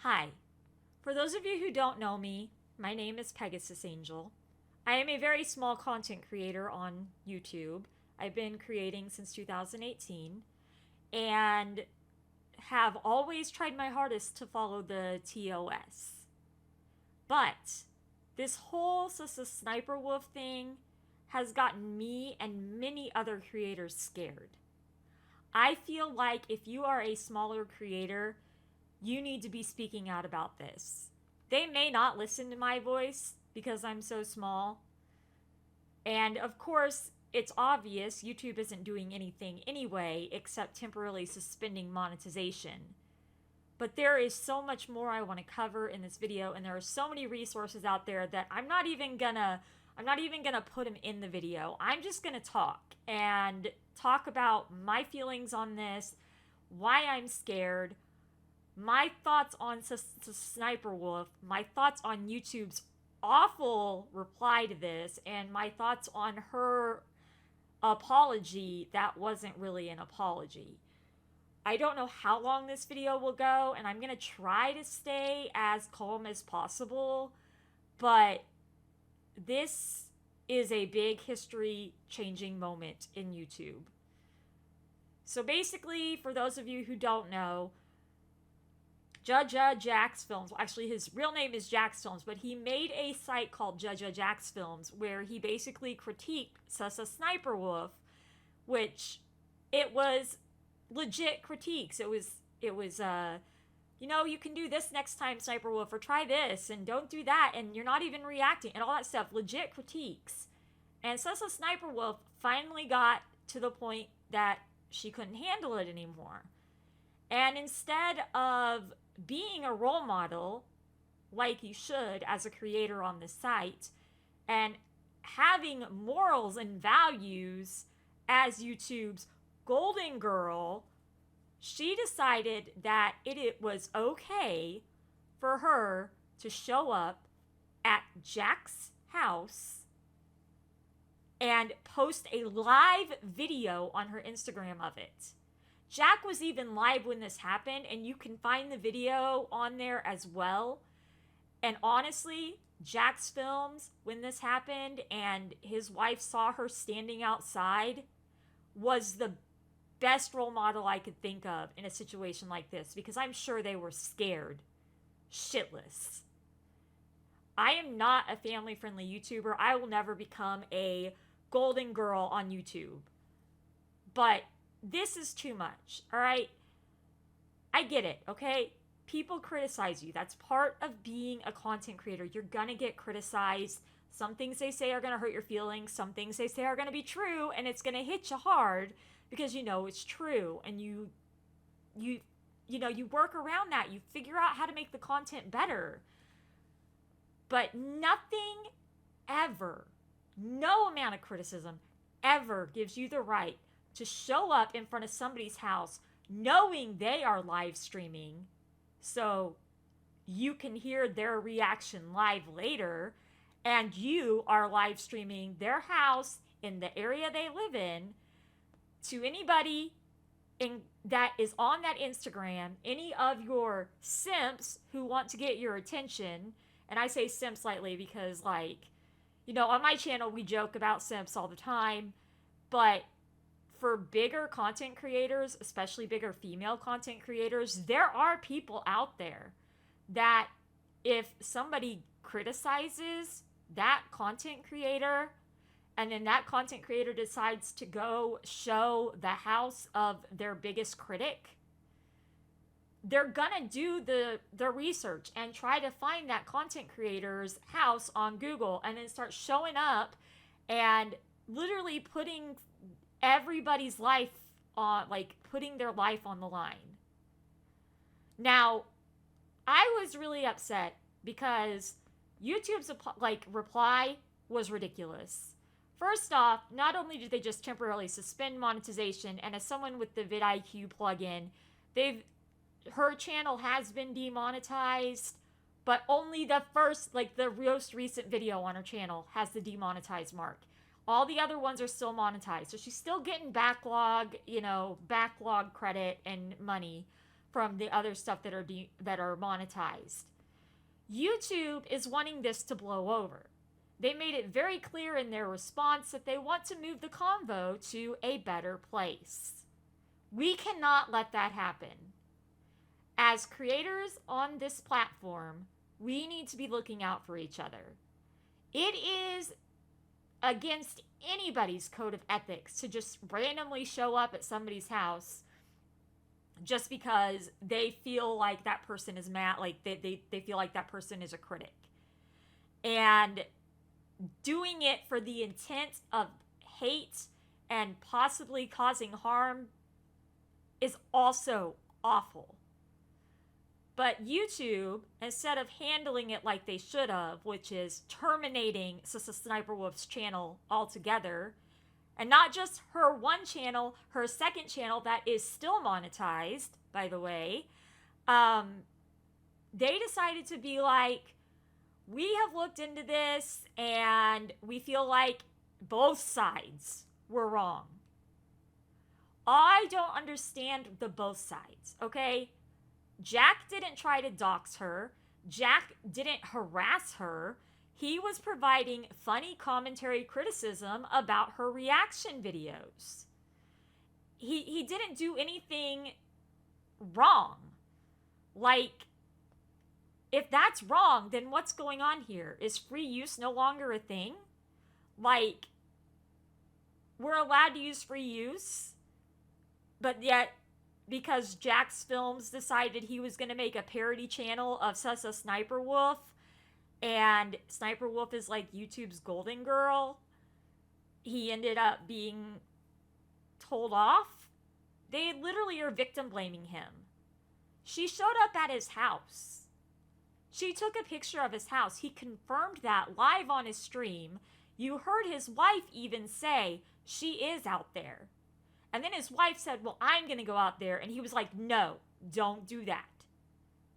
Hi. For those of you who don't know me, my name is Pegasusangel. I am a very small content creator on YouTube. I've been creating since 2018 and have always tried my hardest to follow the TOS. But this whole SSSniperwolf thing has gotten me and many other creators scared. I feel like if you are a smaller creator, you need to be speaking out about this. They may not listen to my voice because I'm so small. And of course, it's obvious YouTube isn't doing anything anyway except temporarily suspending monetization. But there is so much more I want to cover in this video, and there are so many resources out there that I'm not even gonna put them in the video. I'm just gonna talk about my feelings on this, why I'm scared, my thoughts on SSSniperwolf, my thoughts on YouTube's awful reply to this, and my thoughts on her apology that wasn't really an apology. I don't know how long this video will go, and I'm going to try to stay as calm as possible, but this is a big history-changing moment in YouTube. So basically, for those of you who don't know, Judge Jax Films, well, actually his real name is Jax Films, but he made a site called Judge Jax Films where he basically critiqued SSSniperwolf, which it was legit critiques. It was you can do this next time, Sniperwolf, or try this, and don't do that, and you're not even reacting, and all that stuff. Legit critiques. And SSSniperwolf finally got to the point that she couldn't handle it anymore. And instead of being a role model, like you should as a creator on this site, and having morals and values as YouTube's golden girl, she decided that it was okay for her to show up at Jack's house and post a live video on her Instagram of it. Jack was even live when this happened, and you can find the video on there as well. And honestly, Jack's Films, when this happened and his wife saw her standing outside, was the best role model I could think of in a situation like this, because I'm sure they were scared shitless. I am not a family-friendly YouTuber. I will never become a golden girl on YouTube. But this is too much, all right? I get it, okay? People criticize you. That's part of being a content creator. You're gonna get criticized. Some things they say are gonna hurt your feelings. Some things they say are gonna be true, and it's gonna hit you hard because you know it's true, and you work around that. You figure out how to make the content better. But nothing ever, no amount of criticism ever gives you the right to show up in front of somebody's house knowing they are live streaming so you can hear their reaction live later, and you are live streaming their house in the area they live in to anybody that is on that Instagram, any of your simps who want to get your attention. And I say simps lightly because, on my channel we joke about simps all the time, but for bigger content creators, especially bigger female content creators, there are people out there that if somebody criticizes that content creator and then that content creator decides to go show the house of their biggest critic, they're gonna do the research and try to find that content creator's house on Google and then start showing up and literally putting everybody's life on, putting their life on the line. Now, I was really upset because YouTube's reply was ridiculous. First off, not only did they just temporarily suspend monetization, and as someone with the vidIQ plugin, her channel has been demonetized, but only the most recent video on her channel has the demonetized mark. All the other ones are still monetized. So she's still getting backlog credit and money. from the other stuff that are monetized. YouTube is wanting this to blow over. They made it very clear in their response that they want to move the convo to a better place. We cannot let that happen. As creators on this platform, we need to be looking out for each other. It is against anybody's code of ethics to just randomly show up at somebody's house just because they feel like that person is mad, like they feel like that person is a critic. And doing it for the intent of hate and possibly causing harm is also awful. But YouTube, instead of handling it like they should have, which is terminating SSSniperwolf's channel altogether, and not just her one channel, her second channel that is still monetized, by the way, they decided to be like, we have looked into this and we feel like both sides were wrong. I don't understand the both sides, okay? Jack didn't try to dox her. Jack didn't harass her. He was providing funny commentary criticism about her reaction videos. He didn't do anything wrong. Like, if that's wrong, then what's going on here? Is free use no longer a thing? Like, we're allowed to use free use, but yet, because Jack's Films decided he was going to make a parody channel of SSSniperwolf, and Sniperwolf is like YouTube's golden girl, he ended up being told off. They literally are victim blaming him. She showed up at his house. She took a picture of his house. He confirmed that live on his stream. You heard his wife even say, she is out there. And then his wife said, well, I'm going to go out there. And he was like, no, don't do that.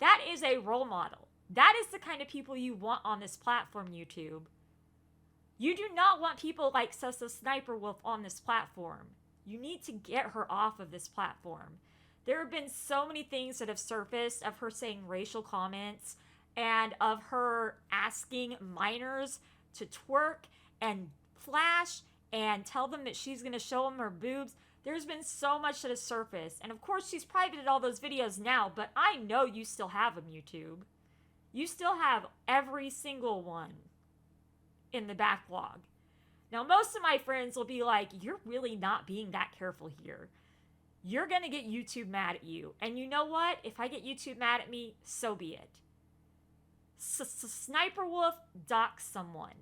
That is a role model. That is the kind of people you want on this platform, YouTube. You do not want people like SSSniperwolf on this platform. You need to get her off of this platform. There have been so many things that have surfaced of her saying racial comments and of her asking minors to twerk and flash and tell them that she's going to show them her boobs. There's been so much that has surfaced. And of course, she's privated all those videos now, but I know you still have them, YouTube. You still have every single one in the backlog. Now, most of my friends will be like, you're really not being that careful here. You're going to get YouTube mad at you. And you know what? If I get YouTube mad at me, so be it. Sniperwolf doxed someone.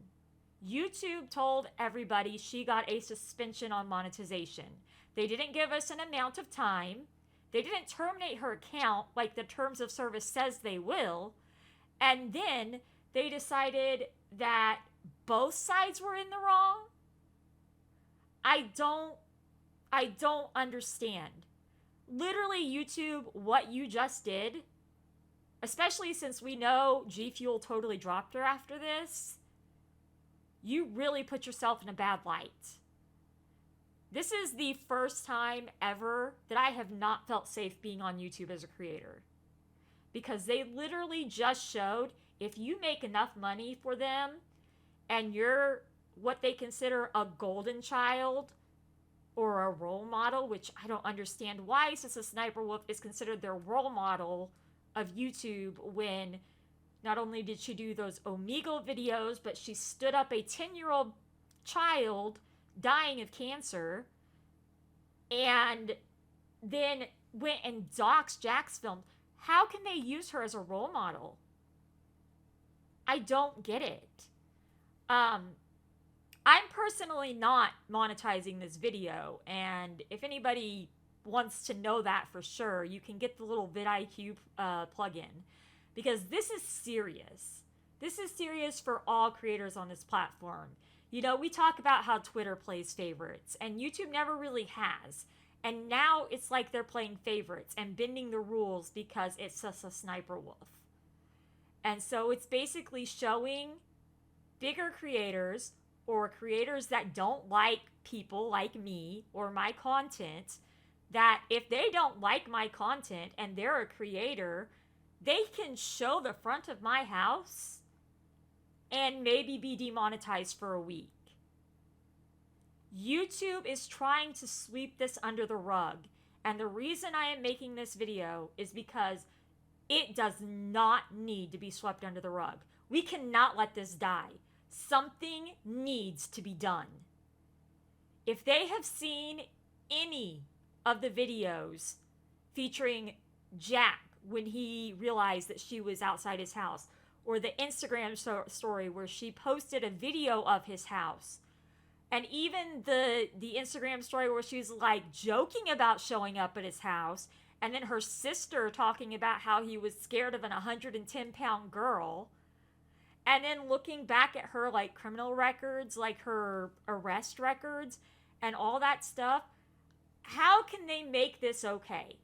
YouTube told everybody she got a suspension on monetization. They didn't give us an amount of time. They didn't terminate her account like the terms of service says they will. And then they decided that both sides were in the wrong. I don't understand. Literally, YouTube, what you just did, especially since we know G Fuel totally dropped her after this, you really put yourself in a bad light. This is the first time ever that I have not felt safe being on YouTube as a creator. Because they literally just showed if you make enough money for them and you're what they consider a golden child or a role model, which I don't understand why SSSniperwolf is considered their role model of YouTube when not only did she do those Omegle videos, but she stood up a 10-year-old child dying of cancer and then went and doxed Jack's Film. How can they use her as a role model? I don't get it. I'm personally not monetizing this video, and if anybody wants to know that for sure, you can get the little vidIQ plugin, because this is serious. This is serious for all creators on this platform. You know, we talk about how Twitter plays favorites, and YouTube never really has. And now it's like they're playing favorites and bending the rules because it's a sniper wolf. And so it's basically showing bigger creators or creators that don't like people like me or my content that if they don't like my content and they're a creator, they can show the front of my house and maybe be demonetized for a week. YouTube is trying to sweep this under the rug. And the reason I am making this video is because it does not need to be swept under the rug. We cannot let this die. Something needs to be done. If they have seen any of the videos featuring Jack when he realized that she was outside his house, or the Instagram story where she posted a video of his house, and even the Instagram story where she's like joking about showing up at his house, and then her sister talking about how he was scared of an 110-pound girl, and then looking back at her like criminal records, like her arrest records and all that stuff, how can they make this okay?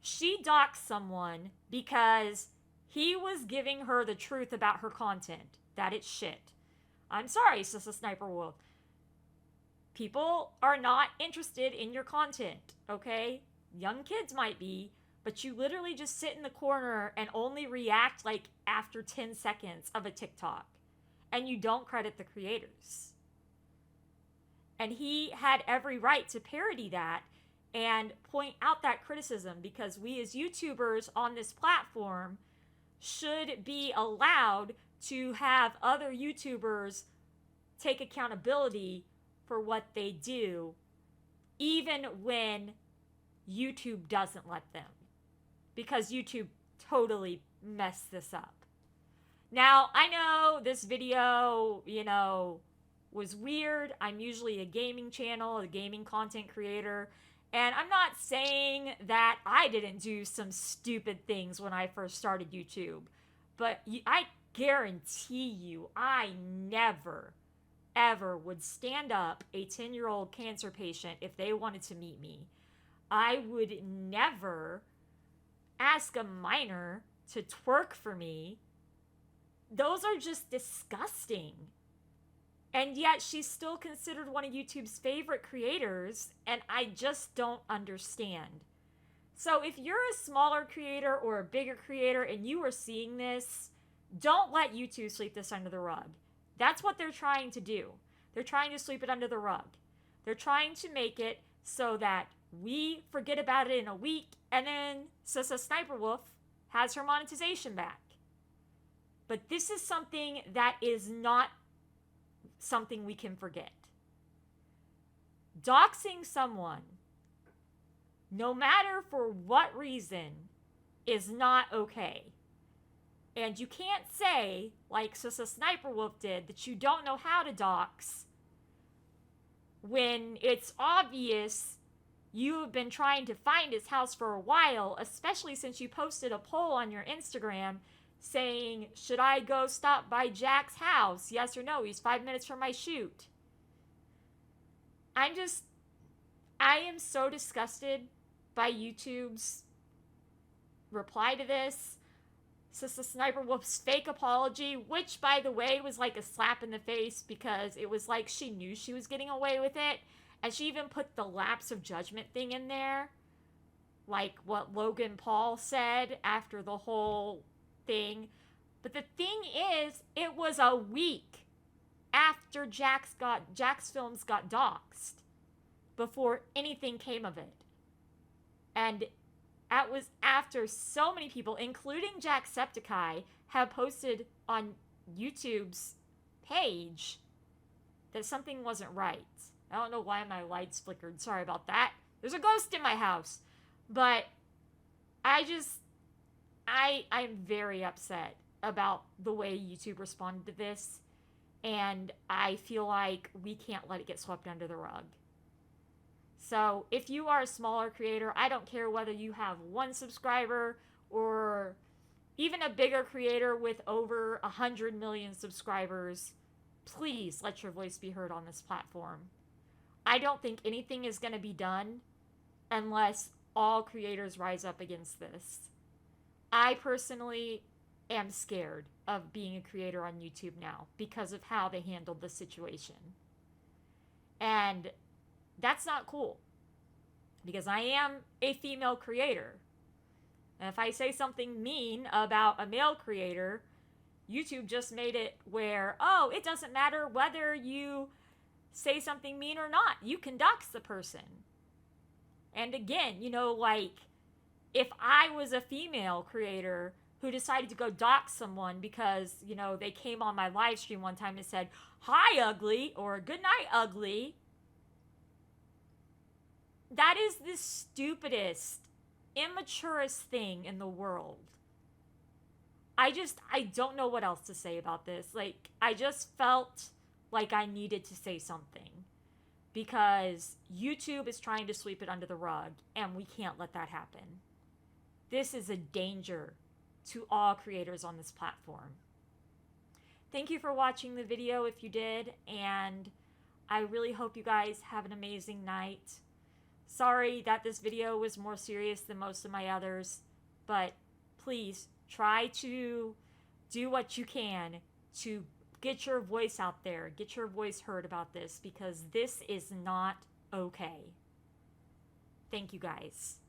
She doxed someone because he was giving her the truth about her content, that it's shit. I'm sorry, SSSniperwolf. People are not interested in your content, okay? Young kids might be, but you literally just sit in the corner and only react like after 10 seconds of a TikTok. And you don't credit the creators. And he had every right to parody that and point out that criticism, because we as YouTubers on this platform should be allowed to have other YouTubers take accountability for what they do, even when YouTube doesn't let them, because YouTube totally messed this up. Now, I know this video, was weird. I'm usually a gaming channel, a gaming content creator, and I'm not saying that I didn't do some stupid things when I first started YouTube, but I guarantee you I never, ever would stand up a 10-year-old cancer patient if they wanted to meet me. I would never ask a minor to twerk for me. Those are just disgusting. And yet she's still considered one of YouTube's favorite creators, and I just don't understand. So if you're a smaller creator or a bigger creator and you are seeing this, don't let YouTube sweep this under the rug. That's what they're trying to do. They're trying to sweep it under the rug. They're trying to make it so that we forget about it in a week, and then SSSniperwolf has her monetization back. But this is something that is not something we can forget. Doxing someone, no matter for what reason, is not okay. And you can't say, like SSSniperwolf did, that you don't know how to dox when it's obvious you have been trying to find his house for a while, especially since you posted a poll on your Instagram saying, should I go stop by Jack's house? Yes or no? He's 5 minutes from my shoot. I am so disgusted by YouTube's reply to this. SSSniperwolf's fake apology, which, by the way, was like a slap in the face, because it was like she knew she was getting away with it. And she even put the lapse of judgment thing in there, like what Logan Paul said after the whole thing. But the thing is, it was a week after Jack's films got doxxed before anything came of it. And that was after so many people, including Jacksepticeye, have posted on YouTube's page that something wasn't right. I don't know why my lights flickered. Sorry about that. There's a ghost in my house. But I'm very upset about the way YouTube responded to this. And I feel like we can't let it get swept under the rug. So if you are a smaller creator, I don't care whether you have 1 subscriber or even a bigger creator with over 100 million subscribers, please let your voice be heard on this platform. I don't think anything is going to be done unless all creators rise up against this. I personally am scared of being a creator on YouTube now because of how they handled the situation. And that's not cool. because I am a female creator. And if I say something mean about a male creator, YouTube just made it where, oh, it doesn't matter whether you say something mean or not. You can dox the person. And again, you know, like, if I was a female creator who decided to go dox someone because, you know, they came on my live stream one time and said, "Hi, ugly," or "Good night, ugly," that is the stupidest, immaturest thing in the world. I don't know what else to say about this. Like, I just felt like I needed to say something because YouTube is trying to sweep it under the rug, and we can't let that happen. This is a danger to all creators on this platform. Thank you for watching the video if you did, and I really hope you guys have an amazing night. Sorry that this video was more serious than most of my others, but please try to do what you can to get your voice out there, get your voice heard about this, because this is not okay. Thank you guys.